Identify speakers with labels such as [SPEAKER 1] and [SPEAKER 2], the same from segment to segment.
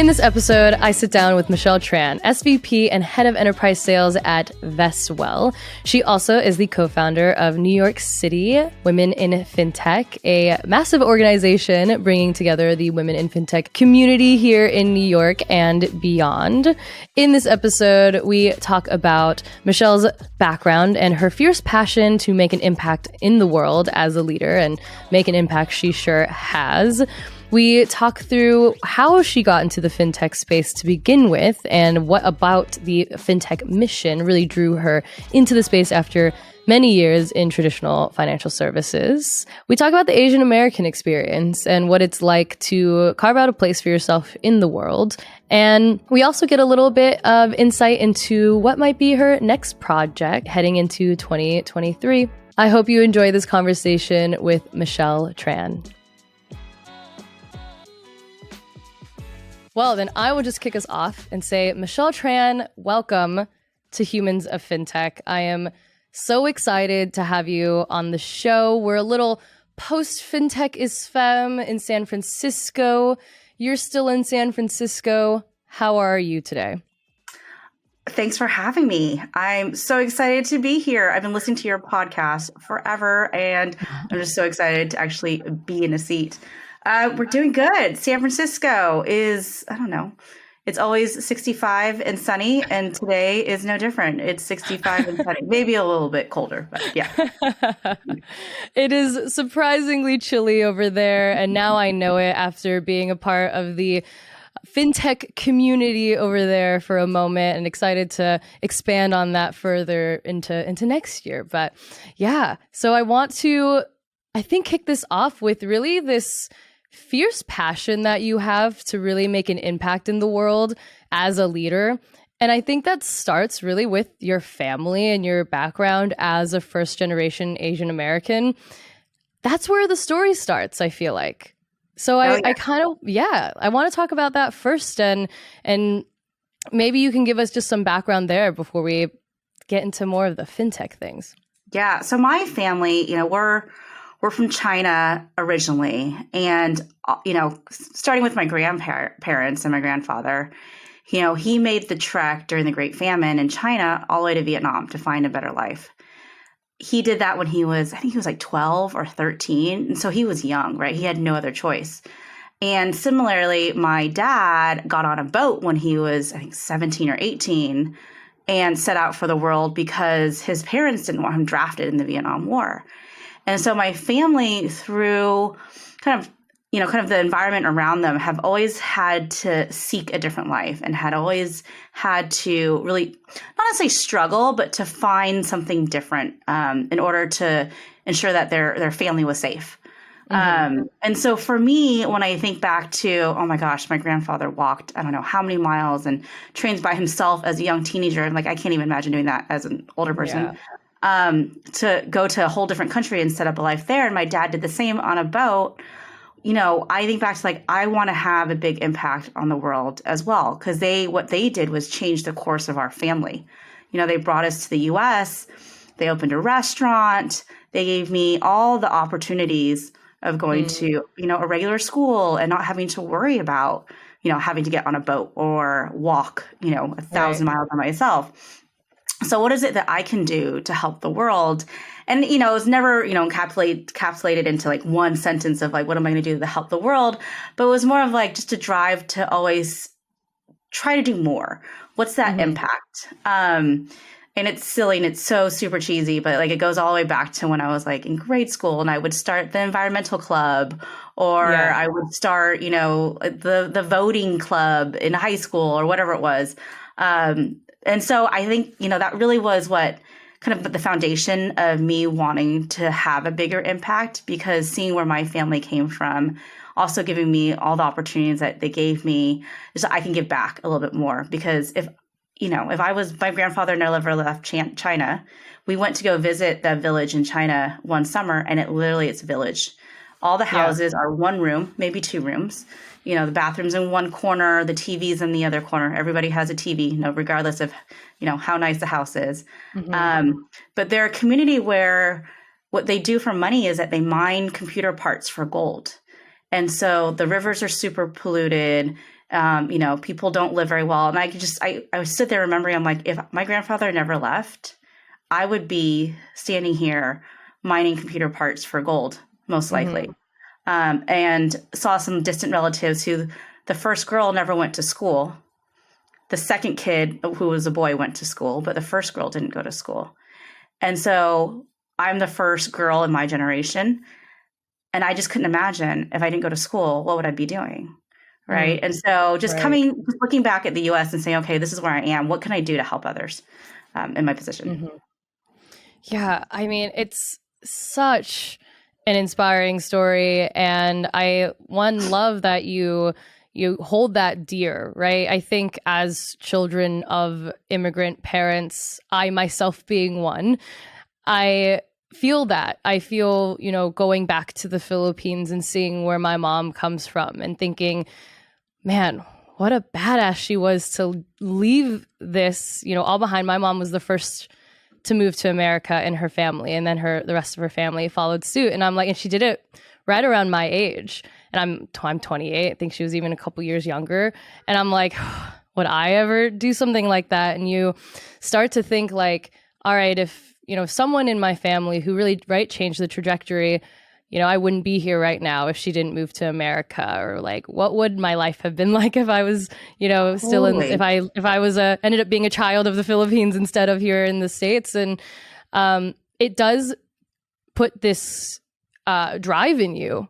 [SPEAKER 1] In this episode, I sit down with Michelle Tran, SVP and Head of Enterprise Sales at Vestwell. She also is the co-founder of New York City Women in Fintech, a massive organization bringing together the women in fintech community here in New York and beyond. In this episode, we talk about Michelle's background and her fierce passion to make an impact in the world as a leader, and make an impact she sure has. We talk through how she got into the fintech space to begin with, and what about the fintech mission really drew her into the space after many years in traditional financial services. We talk about the Asian American experience and what it's like to carve out a place for yourself in the world. And we also get a little bit of insight into what might be her next project heading into 2023. I hope you enjoy this conversation with Michelle Tran. Well, then I will just kick us off and say, Michelle Tran, welcome to Humans of Fintech. I am so excited to have you on the show. We're a little post-Fintech is Femme in San Francisco. You're still in San Francisco. How are you today?
[SPEAKER 2] Thanks for having me. I'm so excited to be here. I've been listening to your podcast forever, and I'm just so excited to actually be in a seat. We're doing good. San Francisco is, I don't know, it's always 65 and sunny, and today is no different. It's 65 and sunny, maybe a little bit colder, but yeah.
[SPEAKER 1] It is surprisingly chilly over there, and now I know it after being a part of the fintech community over there for a moment, and excited to expand on that further into next year. But yeah, so I want to, I think, kick this off with really this fierce passion that you have to really make an impact in the world as a leader. And I think that starts really with your family and your background as a first generation Asian American. That's where the story starts, I feel like. So I want to talk about that first, and maybe you can give us just some background there before we get into more of the fintech things.
[SPEAKER 2] Yeah. So my family, we're from China originally, and starting with my grandparents and my grandfather, he made the trek during the Great Famine in China all the way to Vietnam to find a better life. He did that when I think he was like 12 or 13. And so he was young, right? He had no other choice. And similarly, my dad got on a boat when he was, I think, 17 or 18 and set out for the world because his parents didn't want him drafted in the Vietnam War. And so my family, through kind of the environment around them, have always had to seek a different life, and had always had to really, not necessarily struggle, but to find something different in order to ensure that their family was safe. Mm-hmm. And so for me, when I think back to, oh my gosh, my grandfather walked, I don't know how many miles, and trains by himself as a young teenager. I'm like, I can't even imagine doing that as an older person. Yeah. To go to a whole different country and set up a life there. And my dad did the same on a boat. I think back to I want to have a big impact on the world as well, because what they did was change the course of our family. They brought us to the US, they opened a restaurant, they gave me all the opportunities of going to, a regular school and not having to worry about, having to get on a boat or walk, 1,000 miles by myself. So what is it that I can do to help the world? And, it was never, encapsulated into one sentence of what am I going to do to help the world? But it was more of just a drive to always try to do more. What's that impact? And it's silly and it's so super cheesy, but it goes all the way back to when I was in grade school, and I would start the environmental club, or I would start, the voting club in high school or whatever it was. And so I think, that really was what kind of the foundation of me wanting to have a bigger impact, because seeing where my family came from, also giving me all the opportunities that they gave me, so I can give back a little bit more. Because if my grandfather never left China, we went to go visit the village in China one summer, and it's a village. All the houses are one room, maybe two rooms. The bathroom's in one corner, the TV's in the other corner. Everybody has a TV, regardless of, how nice the house is. Mm-hmm. But they're a community where what they do for money is that they mine computer parts for gold. And so the rivers are super polluted. People don't live very well. And I would sit there remembering, I'm like, if my grandfather never left, I would be standing here mining computer parts for gold, most likely. And saw some distant relatives who the first girl never went to school. The second kid, who was a boy, went to school, but the first girl didn't go to school. And so I'm the first girl in my generation. And I just couldn't imagine if I didn't go to school, what would I be doing? Right. And so just looking back at the US and saying, okay, this is where I am. What can I do to help others in my position?
[SPEAKER 1] Yeah. I mean, it's such an inspiring story. And I love that you hold that dear, right? I think as children of immigrant parents, I myself being one, I feel that. I feel, going back to the Philippines and seeing where my mom comes from and thinking, man, what a badass she was to leave this, all behind. My mom was the first to move to America in her family, and then the rest of her family followed suit. And I'm like, and she did it right around my age. And I'm 28. I think she was even a couple years younger. And I'm like, would I ever do something like that? And you start to think like, all right, if, someone in my family who really, changed the trajectory, I wouldn't be here right now if she didn't move to America, or like, what would my life have been like if I was, still if I was ended up being a child of the Philippines instead of here in the States. And it does put this drive in you.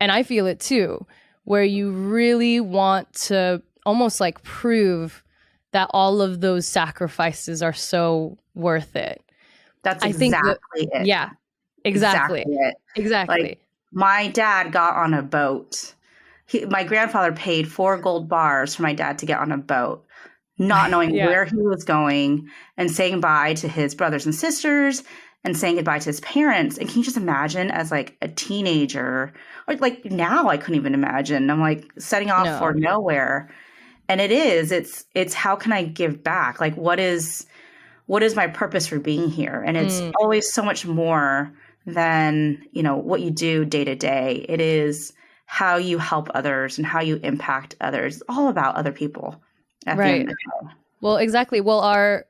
[SPEAKER 1] And I feel it too, where you really want to almost like prove that all of those sacrifices are so worth it.
[SPEAKER 2] That's exactly it.
[SPEAKER 1] Yeah, exactly. Exactly.
[SPEAKER 2] Like, my dad got on a boat. My grandfather paid 4 gold bars for my dad to get on a boat, not knowing where he was going, and saying bye to his brothers and sisters and saying goodbye to his parents. And can you just imagine as like a teenager, or like now I couldn't even imagine. I'm like setting off for nowhere. And it's how can I give back? Like, what is my purpose for being here? And it's always so much more than, what you do day to day. It is how you help others and how you impact others. It's all about other people at the end of the day.
[SPEAKER 1] Well, exactly. Well, our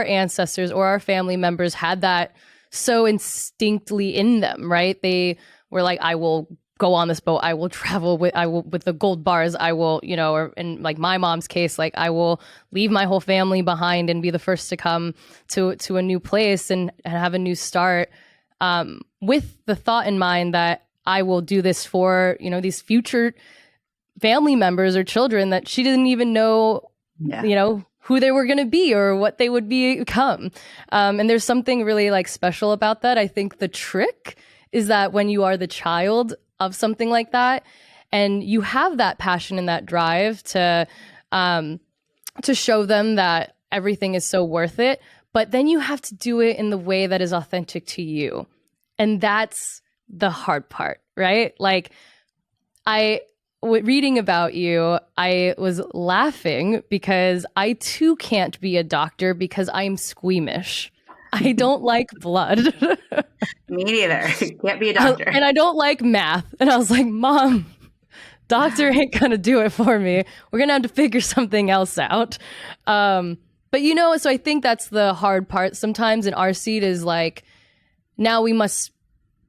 [SPEAKER 1] ancestors or our family members had that so instinctly in them, right? They were like, I will go on this boat. I will travel with the gold bars. I will, or in like my mom's case, like I will leave my whole family behind and be the first to come to a new place and have a new start, with the thought in mind that I will do this for, these future family members or children that she didn't even know, who they were going to be or what they would become. And there's something really like special about that. I think the trick is that when you are the child of something like that, and you have that passion and that drive to show them that everything is so worth it, but then you have to do it in the way that is authentic to you. And that's the hard part, right? Like reading about you, I was laughing because I too can't be a doctor because I'm squeamish. I don't like blood.
[SPEAKER 2] Me neither. Can't be a doctor.
[SPEAKER 1] And I don't like math. And I was like, Mom, doctor ain't going to do it for me. We're going to have to figure something else out. But so I think that's the hard part sometimes in our seat is like, now we must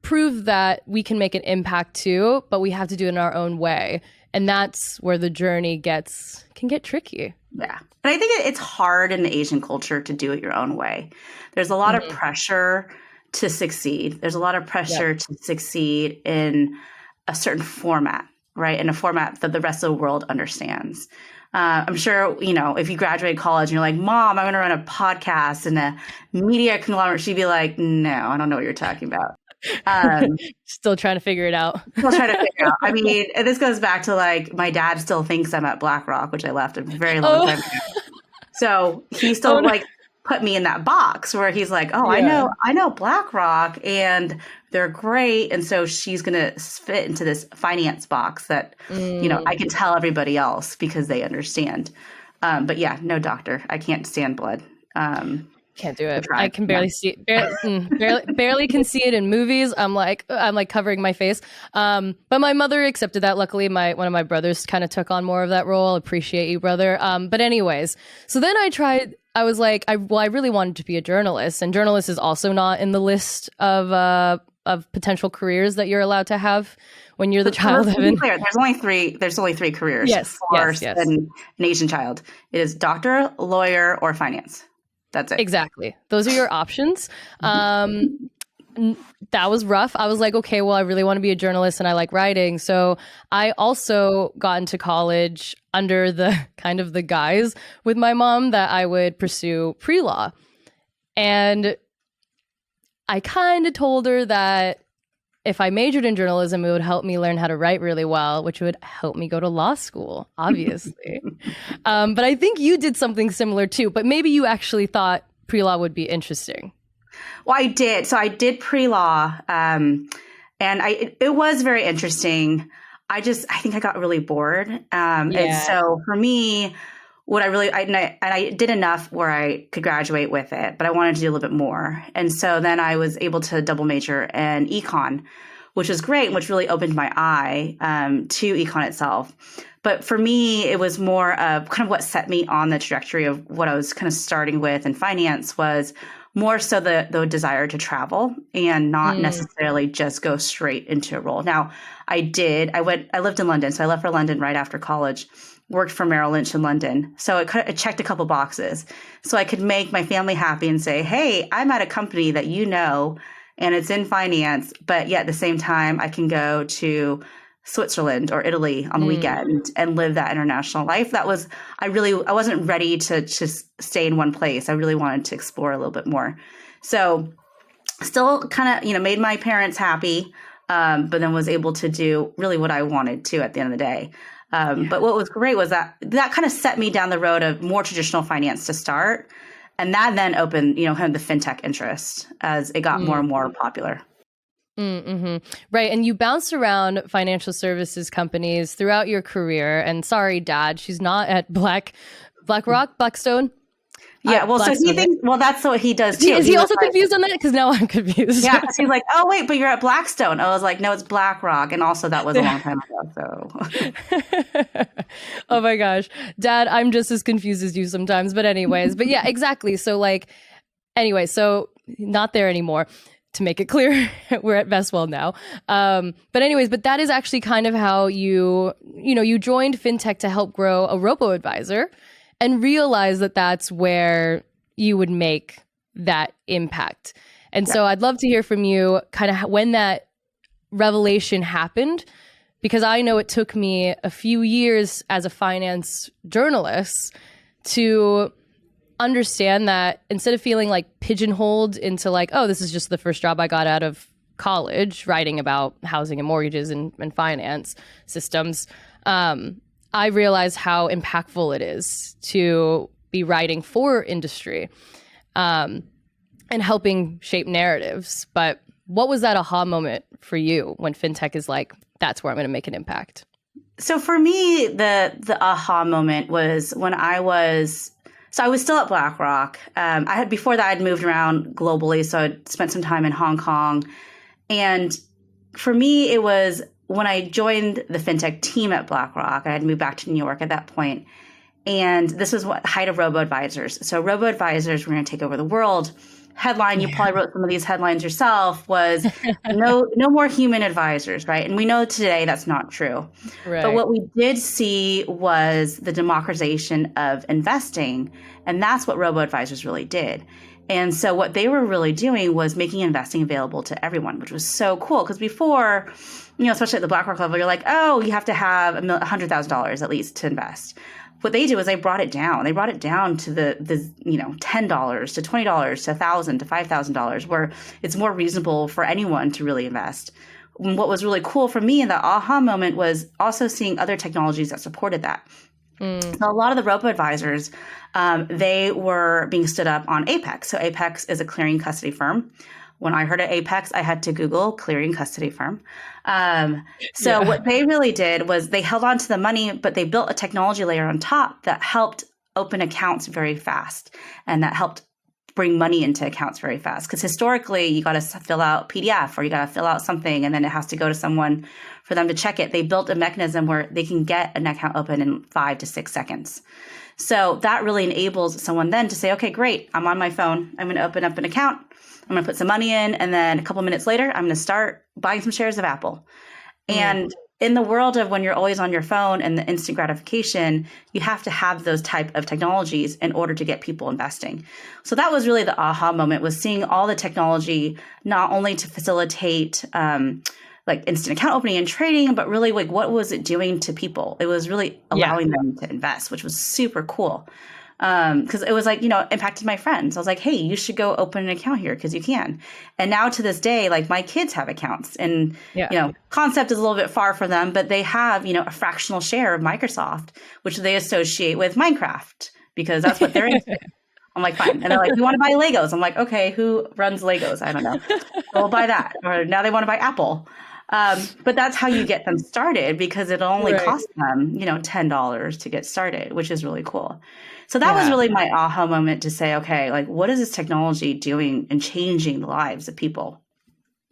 [SPEAKER 1] prove that we can make an impact too, but we have to do it in our own way. And that's where the journey can get tricky.
[SPEAKER 2] Yeah. And I think it's hard in the Asian culture to do it your own way. There's a lot of pressure to succeed. There's a lot of pressure to succeed in a certain format, right? In a format that the rest of the world understands. I'm sure, if you graduate college and you're like, Mom, I'm going to run a podcast and a media conglomerate, she'd be like, no, I don't know what you're talking about.
[SPEAKER 1] Still trying to figure it out.
[SPEAKER 2] I mean, and this goes back to like, my dad still thinks I'm at BlackRock, which I left a very long time ago. So he still put me in that box where he's like, I know BlackRock and they're great. And so she's going to fit into this finance box that, I can tell everybody else because they understand. But yeah, no doctor. I can't stand blood.
[SPEAKER 1] Can't do it.
[SPEAKER 2] try.
[SPEAKER 1] I can barely see barely can see it in movies. I'm like covering my face. But my mother accepted that. Luckily, one of my brothers kind of took on more of that role. Appreciate you, brother. But anyways, so then I tried. I was like, I really wanted to be a journalist, and journalist is also not in the list of potential careers that you're allowed to have when you're the child of an.
[SPEAKER 2] Clear, there's only three careers for an Asian child. It is doctor, lawyer, or finance. That's it.
[SPEAKER 1] Exactly. Those are your options. That was rough. I was like, okay, well, I really want to be a journalist and I like writing. So I also got into college under the kind of the guise with my mom that I would pursue pre-law. And I kind of told her that if I majored in journalism, it would help me learn how to write really well, which would help me go to law school, obviously. But I think you did something similar too, but maybe you actually thought pre-law would be interesting.
[SPEAKER 2] Well, I did. So I did pre-law, and it was very interesting. I think I got really bored. And so for me, what I did enough where I could graduate with it, but I wanted to do a little bit more. And so then I was able to double major in econ, which was great, which really opened my eye to econ itself. But for me, it was more of kind of what set me on the trajectory of what I was kind of starting with in finance was more so the desire to travel and not necessarily just go straight into a role. Now, I lived in London, so I left for London right after college, worked for Merrill Lynch in London. So it checked a couple boxes. So I could make my family happy and say, hey, I'm at a company that and it's in finance, but yet at the same time, I can go to Switzerland or Italy on the weekend and live that international life. I wasn't ready to just stay in one place. I really wanted to explore a little bit more. So still kind of, made my parents happy, but then was able to do really what I wanted to at the end of the day. But what was great was that kind of set me down the road of more traditional finance to start. And that then opened, kind of the fintech interest as it got more and more popular.
[SPEAKER 1] Mm-hmm. Right. And you bounced around financial services companies throughout your career. And sorry, Dad, she's not at Blackstone.
[SPEAKER 2] Yeah, well, so he thinks, that's what he does too.
[SPEAKER 1] Is he also confused on that? Because now I'm confused.
[SPEAKER 2] Yeah, because he's like, oh, wait, but you're at Blackstone. I was like, no, it's BlackRock. And also that was a long time ago, so.
[SPEAKER 1] Oh my gosh. Dad, I'm just as confused as you sometimes. But anyways, yeah, exactly. So so not there anymore. To make it clear, we're at Vestwell now. But that is actually kind of how you joined FinTech to help grow a robo-advisor and realize that that's where you would make that impact. And so I'd love to hear from you kind of when that revelation happened, because I know it took me a few years as a finance journalist to understand that instead of feeling like pigeonholed into like, oh, this is just the first job I got out of college, writing about housing and mortgages and finance systems, I realized how impactful it is to be writing for industry and helping shape narratives. But what was that aha moment for you when fintech is like, that's where I'm going to make an impact?
[SPEAKER 2] So for me, the aha moment was when I was still at BlackRock. Before that, I'd moved around globally. So I'd spent some time in Hong Kong. And for me, it was when I joined the fintech team at BlackRock. I had moved back to New York at that point. And this was height of robo-advisors. So robo-advisors were going to take over the world. Headline, you probably wrote some of these headlines yourself, was no more human advisors, right? And we know today that's not true. Right. But what we did see was the democratization of investing. And that's what robo-advisors really did. And so what they were really doing was making investing available to everyone, which was so cool. Because before, especially at the BlackRock level, you're like, oh, you have to have $100,000 at least to invest. What they did was they brought it down. They brought it down to the $10 to $20 to $1,000 to $5,000, where it's more reasonable for anyone to really invest. What was really cool for me in the aha moment was also seeing other technologies that supported that. So a lot of the robo-advisors, they were being stood up on Apex. So Apex is a clearing custody firm. When I heard of Apex, I had to Google clearing custody firm. What they really did was they held on to the money, but they built a technology layer on top that helped open accounts very fast and that helped bring money into accounts very fast. Because historically, you got to fill out PDF or you got to fill out something, and then it has to go to someone for them to check it. They built a mechanism where they can get an account open in 5 to 6 seconds. So that really enables someone then to say, okay, great, I'm on my phone. I'm going to open up an account. I'm going to put some money in. And then a couple minutes later, I'm going to start buying some shares of Apple. And in the world of when you're always on your phone and the instant gratification, you have to have those type of technologies in order to get people investing. So that was really the aha moment, was seeing all the technology, not only to facilitate like instant account opening and trading, but really like what was it doing to people? It was really allowing them to invest, which was super cool. Because it was like, impacted my friends. I was like, hey, you should go open an account here because you can. And now to this day, like my kids have accounts and, concept is a little bit far for them, but they have, a fractional share of Microsoft, which they associate with Minecraft because that's what they're into. I'm like, fine. And they're like, we want to buy Legos. I'm like, okay, who runs Legos? I don't know. We'll buy that. Or now they want to buy Apple. But that's how you get them started because it only costs them, $10 to get started, which is really cool. So that was really my aha moment to say, okay, like what is this technology doing and changing the lives of people?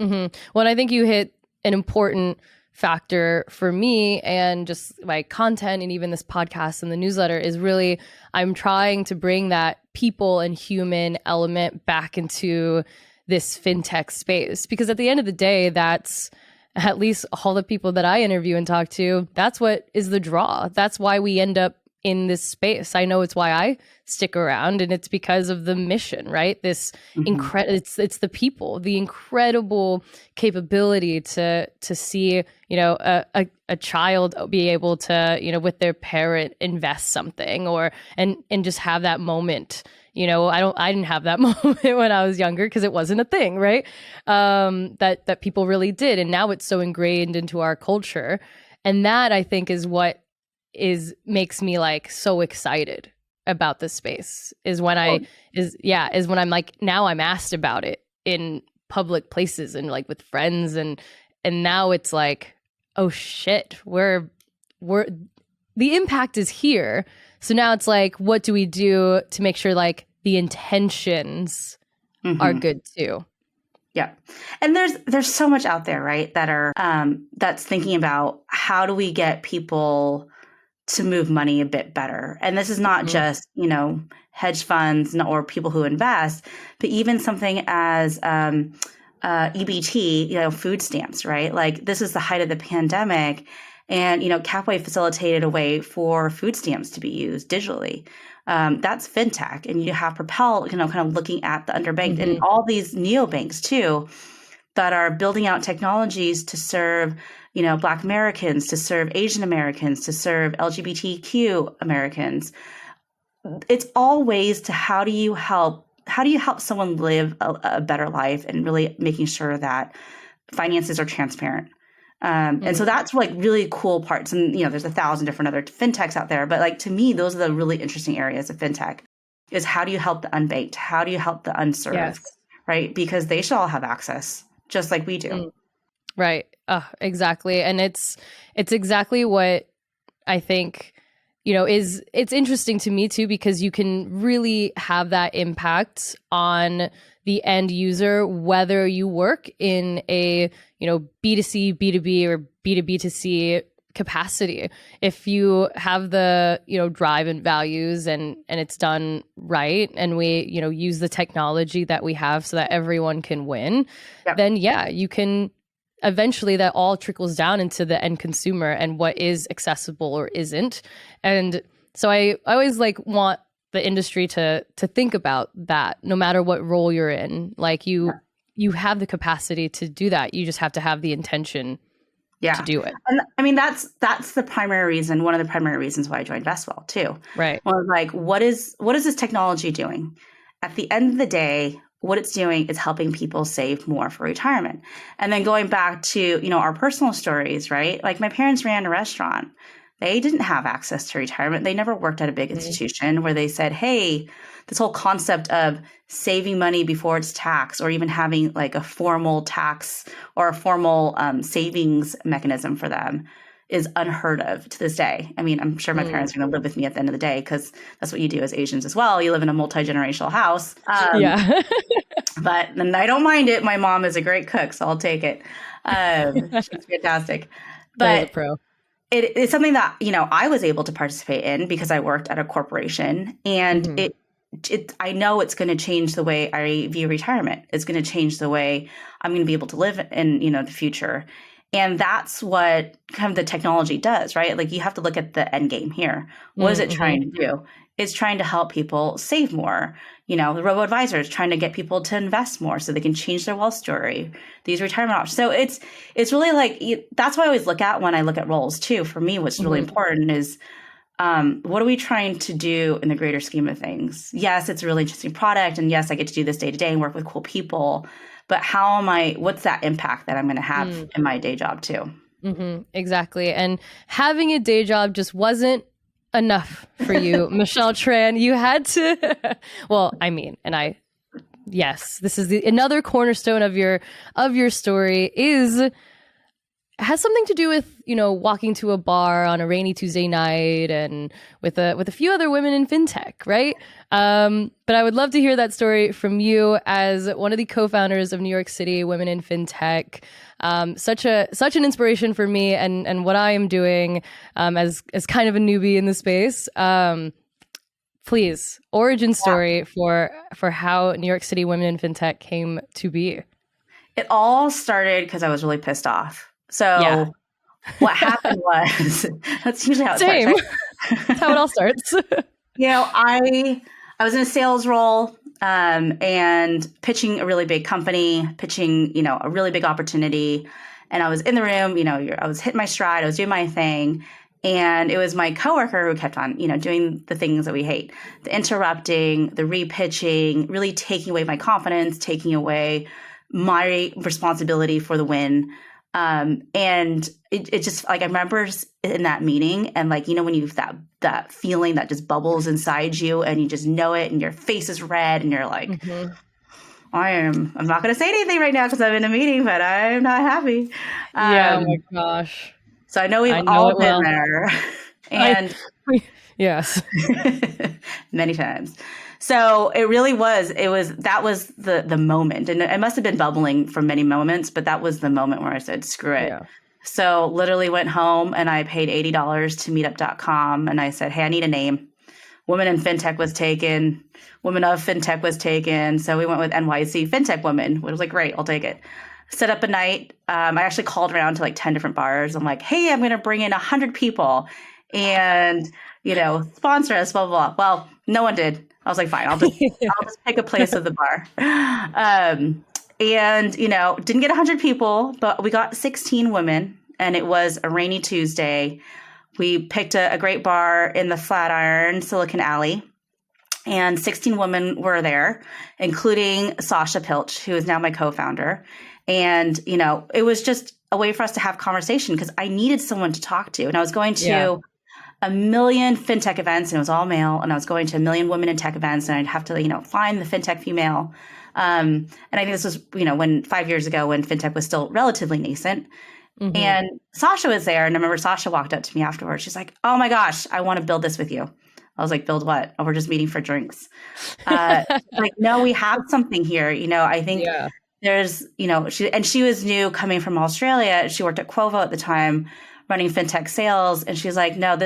[SPEAKER 1] Mm-hmm. Well, and I think you hit an important factor for me and just my content and even this podcast and the newsletter is really, I'm trying to bring that people and human element back into this fintech space, because at the end of the day, that's at least all the people that I interview and talk to, that's what is the draw. That's why we end up in this space. I know it's why I stick around, and it's because of the mission, right? This it's the people, the incredible capability to see, a child be able to, with their parent invest something and just have that moment. I didn't have that moment when I was younger because it wasn't a thing, right? That people really did. And now it's so ingrained into our culture. And that I think is what makes me like so excited about this space is when I'm like, now I'm asked about it in public places and like with friends and now it's like, oh shit, we're the impact is here. So now it's like, what do we do to make sure like the intentions are good too?
[SPEAKER 2] Yeah. And there's so much out there, right, that are that's thinking about how do we get people to move money a bit better. And this is not just, hedge funds or people who invest, but even something as EBT, food stamps, right? Like this is the height of the pandemic. And, Capway facilitated a way for food stamps to be used digitally. That's fintech. And you have Propel, kind of looking at the underbanked and all these neobanks too, that are building out technologies to serve, Black Americans, to serve Asian Americans, to serve LGBTQ Americans. It's all ways to how do you help someone live a better life and really making sure that finances are transparent. And so that's like really cool parts. And, there's 1,000 different other fintechs out there. But like, to me, those are the really interesting areas of fintech is how do you help the unbanked? How do you help the unserved? Right? Because they should all have access just like we do.
[SPEAKER 1] Right. Exactly. And it's exactly what I think, it's interesting to me too, because you can really have that impact on the end user, whether you work in a, B2C, B2B or B2B2C capacity. If you have the, drive and values and it's done right, and we, use the technology that we have so that everyone can win, then you can eventually that all trickles down into the end consumer and what is accessible or isn't. And so I always like want the industry to think about that no matter what role you're in. Like you have the capacity to do that. You just have to have the intention to do it.
[SPEAKER 2] And I mean, that's the primary reason, one of the primary reasons why I joined Vestwell too.
[SPEAKER 1] Right.
[SPEAKER 2] Well, like, what is this technology doing? At the end of the day, what it's doing is helping people save more for retirement. And then going back to, our personal stories, right? Like my parents ran a restaurant. They didn't have access to retirement. They never worked at a big institution where they said, hey, this whole concept of saving money before it's taxed, or even having like a formal tax or a formal savings mechanism for them is unheard of to this day. I mean, I'm sure my parents are going to live with me at the end of the day because that's what you do as Asians as well. You live in a multi-generational house.
[SPEAKER 1] Yeah.
[SPEAKER 2] But and I don't mind it. My mom is a great cook, so I'll take it. She's fantastic.
[SPEAKER 1] That is a
[SPEAKER 2] But
[SPEAKER 1] pro.
[SPEAKER 2] it's something that, I was able to participate in because I worked at a corporation, and I know it's going to change the way I view retirement. It's going to change the way I'm going to be able to live in, the future. And that's what kind of the technology does, right? Like, you have to look at the end game here. What is it trying to do? It's trying to help people save more. The robo-advisor is trying to get people to invest more so they can change their wealth story, these retirement options. So it's really like, that's what I always look at when I look at roles too. For me, what's really important is, what are we trying to do in the greater scheme of things? Yes, it's a really interesting product. And yes, I get to do this day to day and work with cool people. But what's that impact that I'm going to have in my day job too?
[SPEAKER 1] Exactly. And having a day job just wasn't enough for you, Michelle Tran. You had to, well, I mean, yes, this is another cornerstone of your story has something to do with, walking to a bar on a rainy Tuesday night and with a few other women in fintech, right? But I would love to hear that story from you as one of the co-founders of New York City Women in Fintech. Such an inspiration for me and what I am doing as kind of a newbie in the space. Please, origin story for how New York City Women in Fintech came to be.
[SPEAKER 2] It all started because I was really pissed off. So what happened was, that's usually how it starts, right?
[SPEAKER 1] That's how it all starts.
[SPEAKER 2] I was in a sales role and pitching a really big company, pitching, a really big opportunity. And I was in the room, I was hitting my stride, I was doing my thing. And it was my coworker who kept on, doing the things that we hate, the interrupting, the repitching, really taking away my confidence, taking away my responsibility for the win. And it just, like, I remember in that meeting, and like, when you have that feeling that just bubbles inside you and you just know it and your face is red and you're like, I'm not going to say anything right now because I'm in a meeting, but I'm not happy.
[SPEAKER 1] Oh my gosh.
[SPEAKER 2] So I know we've all been there. And
[SPEAKER 1] yes,
[SPEAKER 2] many times. So it really was, that was the moment. And it must have been bubbling for many moments, but that was the moment where I said, screw it. Yeah. So literally went home and I paid $80 to meetup.com. And I said, hey, I need a name. Women in Fintech was taken. Women of Fintech was taken. So we went with NYC Fintech Women, which was like, great, I'll take it. Set up a night. I actually called around to like 10 different bars. I'm like, hey, I'm going to bring in 100 people and, sponsor us, blah, blah, blah. Well, no one did. I was like, fine, I'll just pick a place at the bar. And, didn't get 100 people, but we got 16 women, and it was a rainy Tuesday. We picked a great bar in the Flatiron, Silicon Alley, and 16 women were there, including Sasha Pilch, who is now my co-founder. And, it was just a way for us to have conversation because I needed someone to talk to. And I was going to a million fintech events, and it was all male. And I was going to a million women in tech events, and I'd have to, find the fintech female. And I think this was, when 5 years ago when fintech was still relatively nascent. And Sasha was there. And I remember Sasha walked up to me afterwards. She's like, oh my gosh, I want to build this with you. I was like, build what? Oh, we're just meeting for drinks. Like, no, we have something here. I think there's, she was new coming from Australia. She worked at Quovo at the time, running fintech sales. And she's like, no,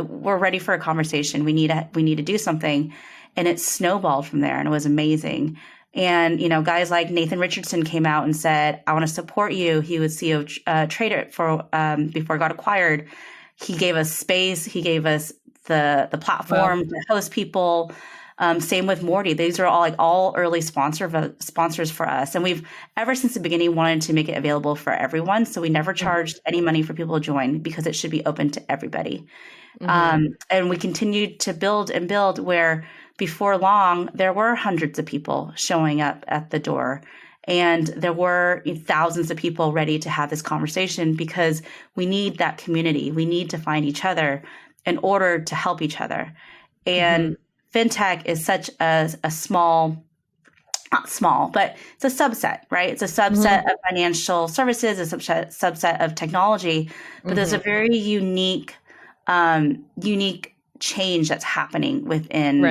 [SPEAKER 2] we're ready for a conversation. We need to do something. And it snowballed from there. And it was amazing. And, guys like Nathan Richardson came out and said, I want to support you. He was CEO of Trader before it got acquired. He gave us space. He gave us the platform to host people. Same with Morty. These are all early sponsors for us. And we've, ever since the beginning, wanted to make it available for everyone. So we never charged any money for people to join because it should be open to everybody. And we continued to build and build where before long, there were hundreds of people showing up at the door. And there were thousands of people ready to have this conversation because we need that community. We need to find each other in order to help each other. And fintech is such a small, not small, but it's a subset, right? It's a subset of financial services, a subset of technology, but there's a very unique change that's happening within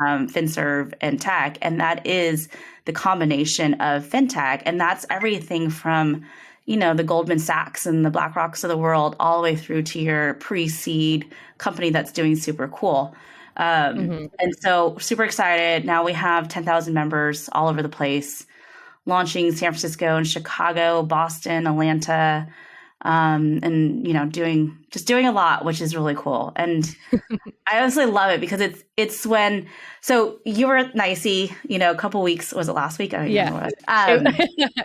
[SPEAKER 2] FinServe and tech, and that is the combination of fintech, and that's everything from the Goldman Sachs and the BlackRocks of the world, all the way through to your pre-seed company that's doing super cool. And so super excited. Now we have 10,000 members all over the place, launching San Francisco and Chicago, Boston, Atlanta, and doing a lot, which is really cool. And I honestly love it because it's when, so you were at NICE, a couple weeks, was it last week? I don't even know what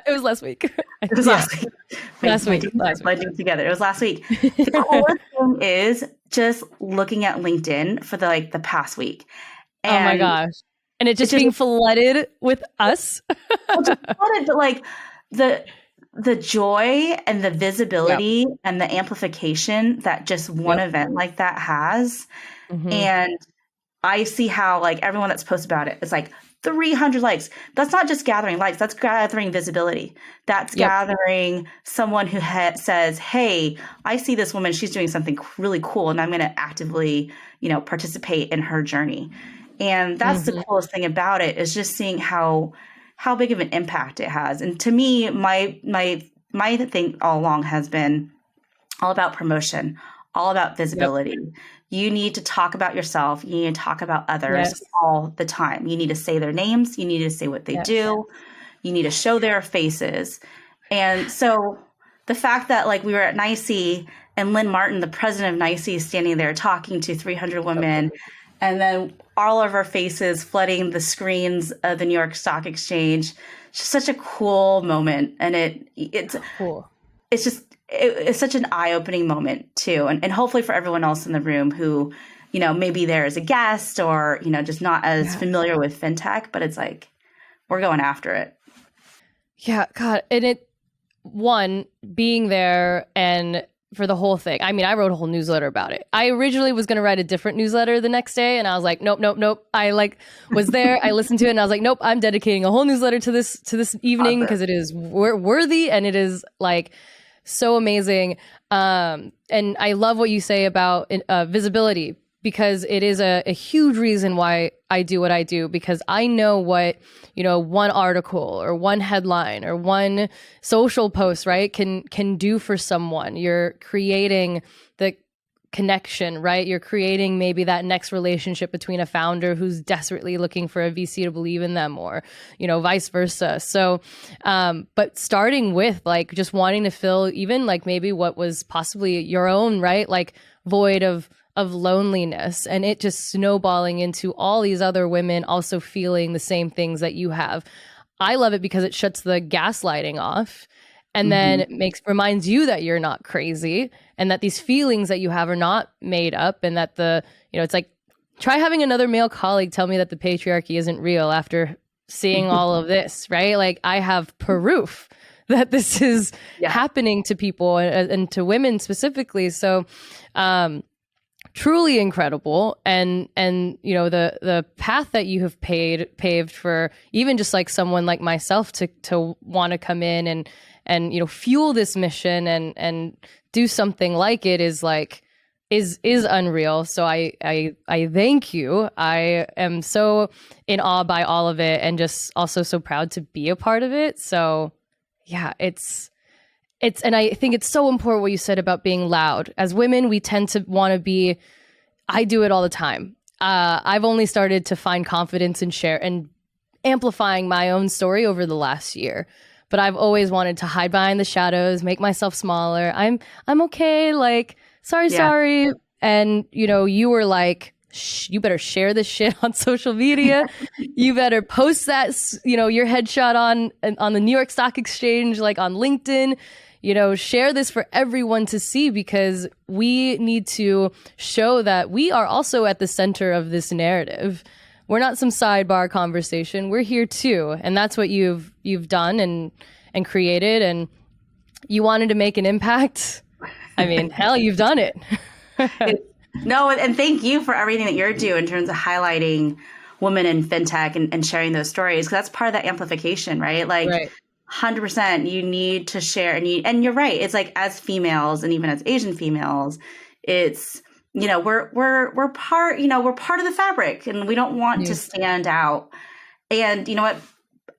[SPEAKER 1] it was last week.
[SPEAKER 2] It was last week.
[SPEAKER 1] Last week.
[SPEAKER 2] Blending together. It was last week. The coolest thing is just looking at LinkedIn for the past week. And
[SPEAKER 1] oh my gosh. And it just being flooded with us.
[SPEAKER 2] But the joy and the visibility and the amplification that just one event like that has. And I see how everyone that's posted about it, it's 300 likes. That's not just gathering likes. That's gathering visibility. That's gathering someone who says, hey, I see this woman. She's doing something really cool, and I'm going to actively, participate in her journey. And that's the coolest thing about it, is just seeing how big of an impact it has. And to me, my thing all along has been all about promotion, all about visibility. You need to talk about yourself. You need to talk about others all the time. You need to say their names. You need to say what they do. You need to show their faces. And so the fact that we were at NICE and Lynn Martin, the president of NICE, is standing there talking to 300 women, and then all of our faces flooding the screens of the New York Stock Exchange. It's just such a cool moment. And it's cool. It's such an eye-opening moment too. And hopefully for everyone else in the room who, may be there as a guest or, just not as familiar with fintech, but it's we're going after it.
[SPEAKER 1] Yeah, God. And being there and for the whole thing. I mean, I wrote a whole newsletter about it. I originally was going to write a different newsletter the next day, and I was like, nope. I was there, I listened to it, and I was like, nope, I'm dedicating a whole newsletter to this evening because it is worthy, and it is so amazing. And I love what you say about visibility, because it is a huge reason why I do what I do, because I know what, one article or one headline or one social post, right, can do for someone. You're creating the connection, right? You're creating maybe that next relationship between a founder who's desperately looking for a VC to believe in them, or, vice versa. So, but starting with just wanting to fill even maybe what was possibly your own, right? Void of loneliness, and it just snowballing into all these other women also feeling the same things that you have. I love it because it shuts the gaslighting off, and then reminds you that you're not crazy, and that these feelings that you have are not made up, and that it's try having another male colleague tell me that the patriarchy isn't real after seeing all of this, right? I have proof that this is happening to people and to women specifically. So, truly incredible. And the path that you have paved for even just someone like myself to want to come in and fuel this mission and do something like it is unreal. So I thank you. I am so in awe by all of it, and just also so proud to be a part of it. So yeah, and I think it's so important what you said about being loud. As women, we tend to want to be, I do it all the time. I've only started to find confidence in share and amplifying my own story over the last year. But I've always wanted to hide behind the shadows, make myself smaller. I'm okay. Sorry. And, you were like, you better share this shit on social media. You better post that, your headshot on the New York Stock Exchange, on LinkedIn. Share this for everyone to see, because we need to show that we are also at the center of this narrative. We're not some sidebar conversation. We're here too. And that's what you've done and created, and you wanted to make an impact. I mean, hell, you've done it.
[SPEAKER 2] No, and thank you for everything that you're doing in terms of highlighting women in fintech and sharing those stories, because that's part of that amplification, right? Like,
[SPEAKER 1] Right.
[SPEAKER 2] 100%, you need to share, and you're right. It's like, as females and even as Asian females, it's, we're part, we're part of the fabric, and we don't want to stand out. And you know what?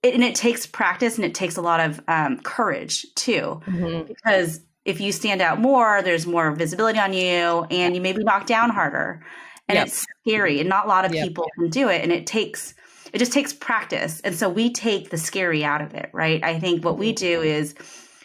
[SPEAKER 2] It takes practice, and it takes a lot of courage too, because if you stand out more, there's more visibility on you, and you may be knocked down harder, and it's scary, and not a lot of people can do it, and it just takes practice. And so we take the scary out of it, right? I think what we do is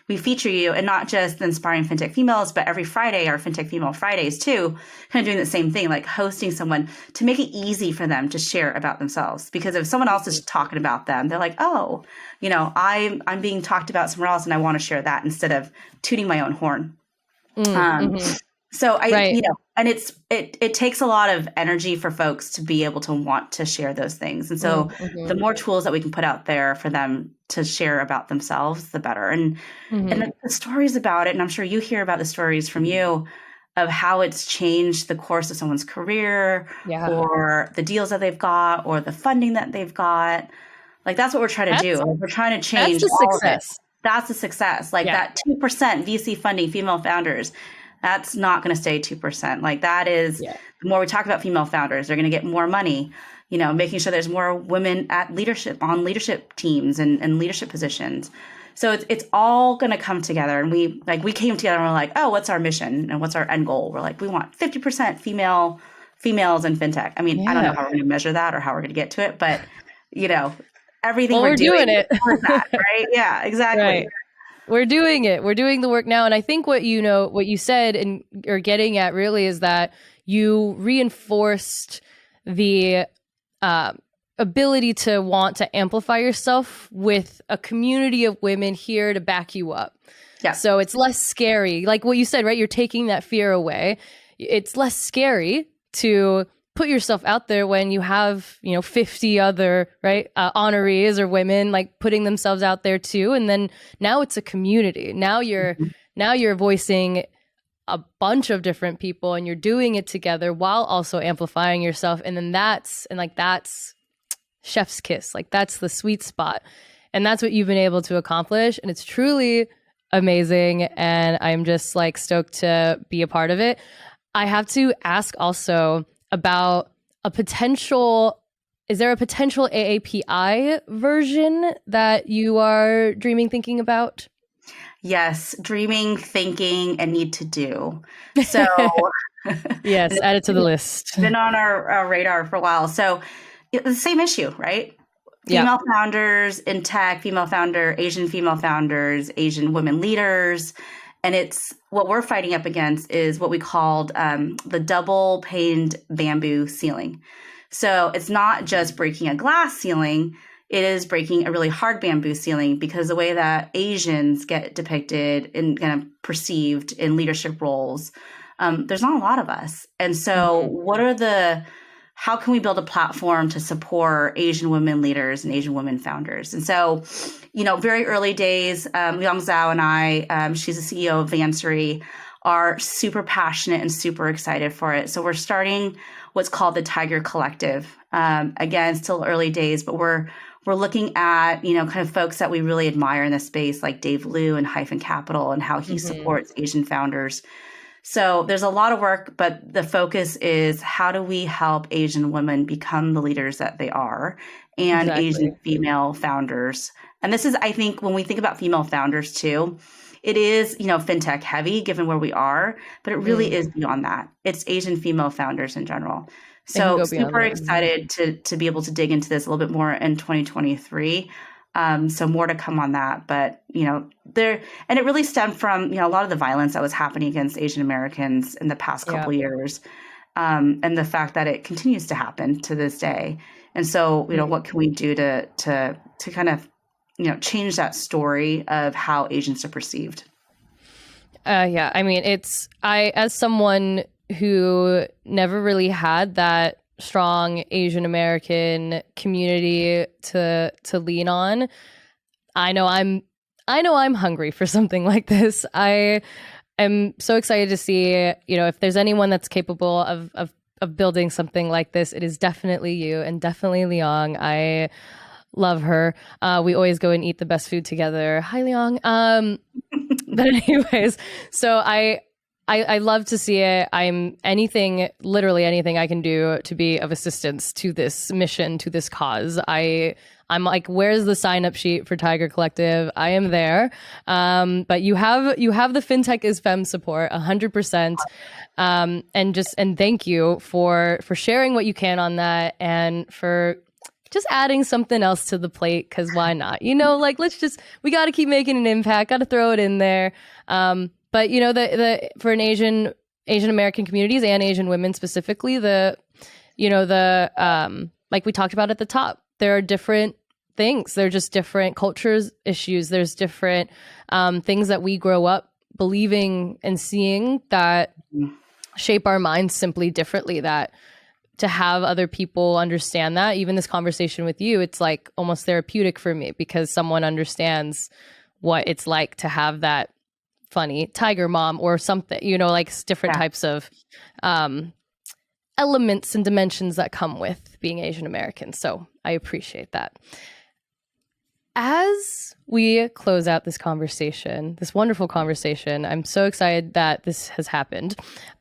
[SPEAKER 2] we feature you, and not just the Inspiring Fintech Females, but every Friday, our Fintech Female Fridays too, kind of doing the same thing, like hosting someone to make it easy for them to share about themselves. Because if someone else is talking about them, they're like, oh, I'm being talked about somewhere else, and I want to share that instead of tooting my own horn. So and it takes a lot of energy for folks to be able to want to share those things. And so the more tools that we can put out there for them to share about themselves, the better. And the stories about it, and I'm sure you hear about the stories from you of how it's changed the course of someone's career, or the deals that they've got, or the funding that they've got. Like, that's what we're trying to do. We're trying to change
[SPEAKER 1] that's the
[SPEAKER 2] all
[SPEAKER 1] success.
[SPEAKER 2] of it. That's the success. Like that 2% VC funding female founders, that's not going to stay 2%. Like, that is, the more we talk about female founders, they're going to get more money, making sure there's more women on leadership teams and leadership positions. So it's all going to come together. And we came together and we're like, oh, what's our mission and what's our end goal? We're like, we want 50% females in fintech. I mean, I don't know how we're going to measure that or how we're going to get to it, but everything we're doing
[SPEAKER 1] it.
[SPEAKER 2] That, right? Yeah, exactly.
[SPEAKER 1] Right. We're doing it. We're doing the work now. And I think what you said and you're getting at really is that you reinforced the ability to want to amplify yourself with a community of women here to back you up.
[SPEAKER 2] Yeah.
[SPEAKER 1] So it's less scary. Like what you said, right? You're taking that fear away. It's less scary to put yourself out there when you have, 50 other, right, honorees or women like putting themselves out there too. And then now it's a community. Now you're voicing a bunch of different people and you're doing it together while also amplifying yourself. And then that's chef's kiss. Like, that's the sweet spot. And that's what you've been able to accomplish. And it's truly amazing. And I'm just like stoked to be a part of it. I have to ask also about is there a potential AAPI version that you are thinking about?
[SPEAKER 2] Yes, dreaming, thinking, and need to do. So
[SPEAKER 1] yes, add it to the list.
[SPEAKER 2] Been on our radar for a while. So the same issue, right? Female founders in tech, Asian female founders, Asian women leaders. And it's what we're fighting up against is what we called the double paned bamboo ceiling. So it's not just breaking a glass ceiling, it is breaking a really hard bamboo ceiling, because the way that Asians get depicted and kind of perceived in leadership roles, there's not a lot of us. And so how can we build a platform to support Asian women leaders and Asian women founders? And so, very early days, Yang Zhao and I, she's the CEO of Vansery, are super passionate and super excited for it. So we're starting what's called the Tiger Collective. Again, still early days, but we're looking at, kind of folks that we really admire in this space, like Dave Liu and Hyphen Capital, and how he supports Asian founders. So there's a lot of work, but the focus is how do we help Asian women become the leaders that they are, and Asian female founders. And this is, I think, when we think about female founders too, it is, fintech heavy given where we are, but it really is beyond that. It's Asian female founders in general. So super excited to be able to dig into this a little bit more in 2023. So more to come on that, but and it really stemmed from a lot of the violence that was happening against Asian Americans in the past couple of years, and the fact that it continues to happen to this day. And so what can we do to kind of change that story of how Asians are perceived?
[SPEAKER 1] Yeah, I mean, as someone who never really had that strong Asian American community to lean on, I know I'm hungry for something like this. I am so excited to see, if there's anyone that's capable of building something like this, it is definitely you and definitely Liang. I love her. We always go and eat the best food together. Hi, Liang. But anyways, so I love to see it. Literally anything I can do to be of assistance to this mission, to this cause. I'm like, where's the sign up sheet for Tiger Collective? I am there. But you have the Fintech is Femme support 100%. And thank you for sharing what you can on that and for just adding something else to the plate, because why not? Like, we got to keep making an impact, got to throw it in there. But the for an Asian American communities and Asian women specifically, like we talked about at the top, there are different things. They're just different cultures, issues. There's different things that we grow up believing and seeing that shape our minds simply differently, that to have other people understand that, even this conversation with you, it's like almost therapeutic for me because someone understands what it's like to have that funny tiger mom or something, like different types of elements and dimensions that come with being Asian American. So I appreciate that. As we close out this conversation, this wonderful conversation, I'm so excited that this has happened.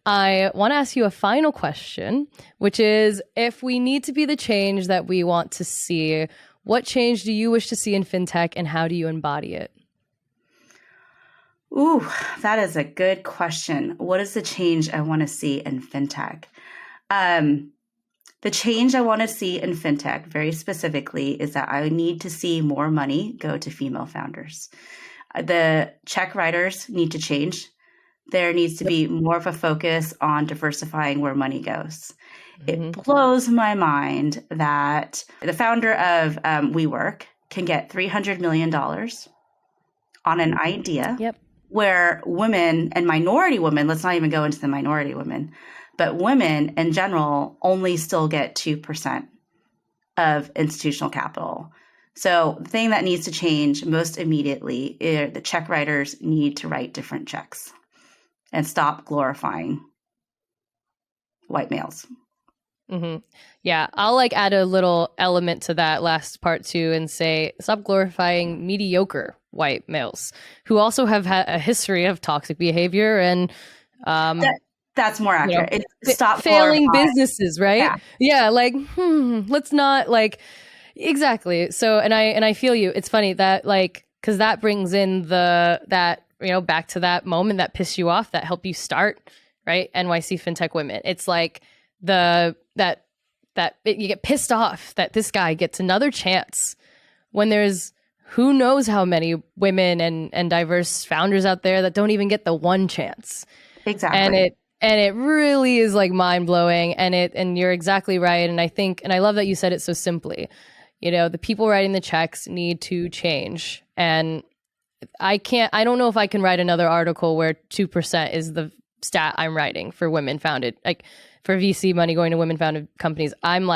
[SPEAKER 1] I want to ask you a final question, which is, if we need to be the change that we want to see, what change do you wish to see in fintech and how do you embody it?
[SPEAKER 2] Ooh, that is a good question. What is the change I want to see in fintech? The change I want to see in fintech, very specifically, is that I need to see more money go to female founders. The check writers need to change. There needs to be more of a focus on diversifying where money goes. It blows my mind that the founder of WeWork can get $300 million on an idea where women and minority women, let's not even go into the minority women, but women in general only still get 2% of institutional capital. So the thing that needs to change most immediately is the check writers need to write different checks and stop glorifying white males.
[SPEAKER 1] Mm-hmm. Yeah, I'll add a little element to that last part too and say, stop glorifying mediocre white males who also have had a history of toxic behavior and
[SPEAKER 2] that's more accurate. Stop
[SPEAKER 1] failing
[SPEAKER 2] glorifying
[SPEAKER 1] businesses, right? Yeah, let's not exactly. So, and I feel you. It's funny that because that brings in back to that moment that pissed you off, that helped you start, right? NYC Fintech Women. It's like you get pissed off that this guy gets another chance when there's who knows how many women and diverse founders out there that don't even get the one chance.
[SPEAKER 2] Exactly.
[SPEAKER 1] And it really is mind blowing, and you're exactly right. And I love that you said it so simply. The people writing the checks need to change. And I don't know if I can write another article where 2% is the stat I'm writing for women founded, for VC money going to women founded companies. I'm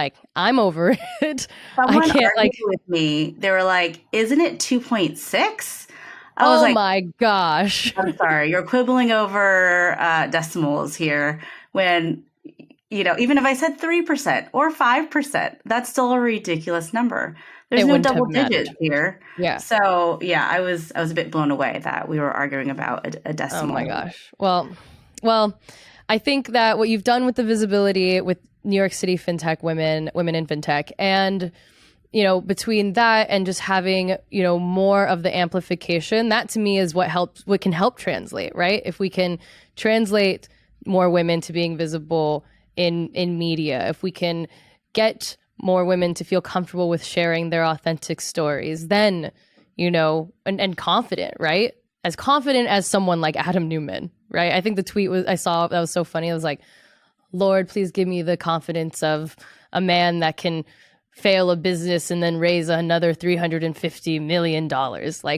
[SPEAKER 1] over it.
[SPEAKER 2] Someone argued with me. They were like, isn't it 2.6? I was
[SPEAKER 1] my gosh.
[SPEAKER 2] I'm sorry, you're quibbling over decimals here when, even if I said 3% or 5%, that's still a ridiculous number. There's no double digits here.
[SPEAKER 1] Yeah.
[SPEAKER 2] So yeah, I was a bit blown away that we were arguing about a decimal.
[SPEAKER 1] Oh my gosh. Well, I think that what you've done with the visibility with New York City fintech women in fintech, and between that and just having, more of the amplification, that to me is what can help translate, right? If we can translate more women to being visible in media, if we can get more women to feel comfortable with sharing their authentic stories, then, and confident, right? As confident as someone like Adam Newman, right? I think the tweet I saw that was so funny. It was like, Lord, please give me the confidence of a man that can fail a business and then raise another $350 million.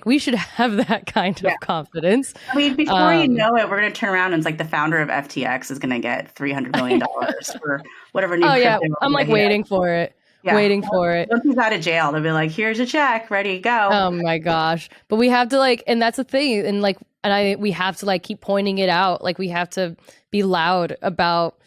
[SPEAKER 1] We should have that kind of confidence.
[SPEAKER 2] I mean, before you know it, we're going to turn around and it's the founder of FTX is going to get $300 million for whatever new crypto.
[SPEAKER 1] I'm waiting for it.
[SPEAKER 2] Yeah.
[SPEAKER 1] Waiting for it.
[SPEAKER 2] Once he's out of jail, they'll be like, here's a check, ready to go.
[SPEAKER 1] Oh my gosh. But we have to and that's the thing. And we have to keep pointing it out. We have to be loud about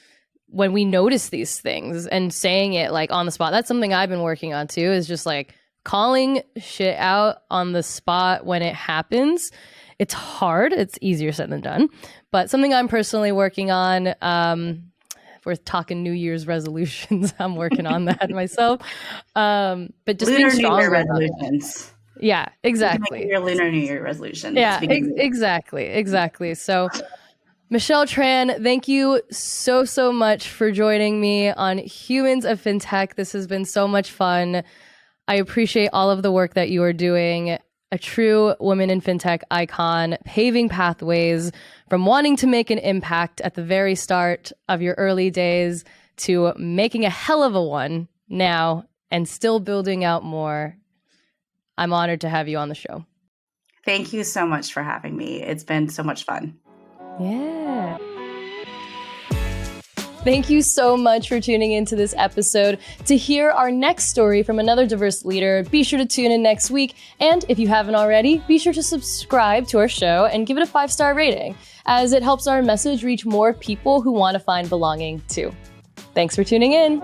[SPEAKER 1] when we notice these things and saying it like on the spot. That's something I've been working on too, is just like calling shit out on the spot when it happens. It's hard. It's easier said than done, but something I'm personally working on. If we're talking New Year's resolutions, I'm working on that myself. But just
[SPEAKER 2] Lunar
[SPEAKER 1] being
[SPEAKER 2] New
[SPEAKER 1] stronger
[SPEAKER 2] Year
[SPEAKER 1] about it.
[SPEAKER 2] resolutions.
[SPEAKER 1] Yeah, exactly.
[SPEAKER 2] Your Lunar New Year resolution.
[SPEAKER 1] Yeah, exactly. So, Michelle Tran, thank you so much for joining me on Humans of Fintech. This has been so much fun. I appreciate all of the work that you are doing. A true woman in fintech icon, paving pathways from wanting to make an impact at the very start of your early days to making a hell of a one now and still building out more. I'm honored to have you on the show.
[SPEAKER 2] Thank you so much for having me. It's been so much fun.
[SPEAKER 1] Yeah. Thank you so much for tuning into this episode. To hear our next story from another diverse leader, be sure to tune in next week. And if you haven't already, be sure to subscribe to our show and give it a 5-star rating, as it helps our message reach more people who want to find belonging too. Thanks for tuning in.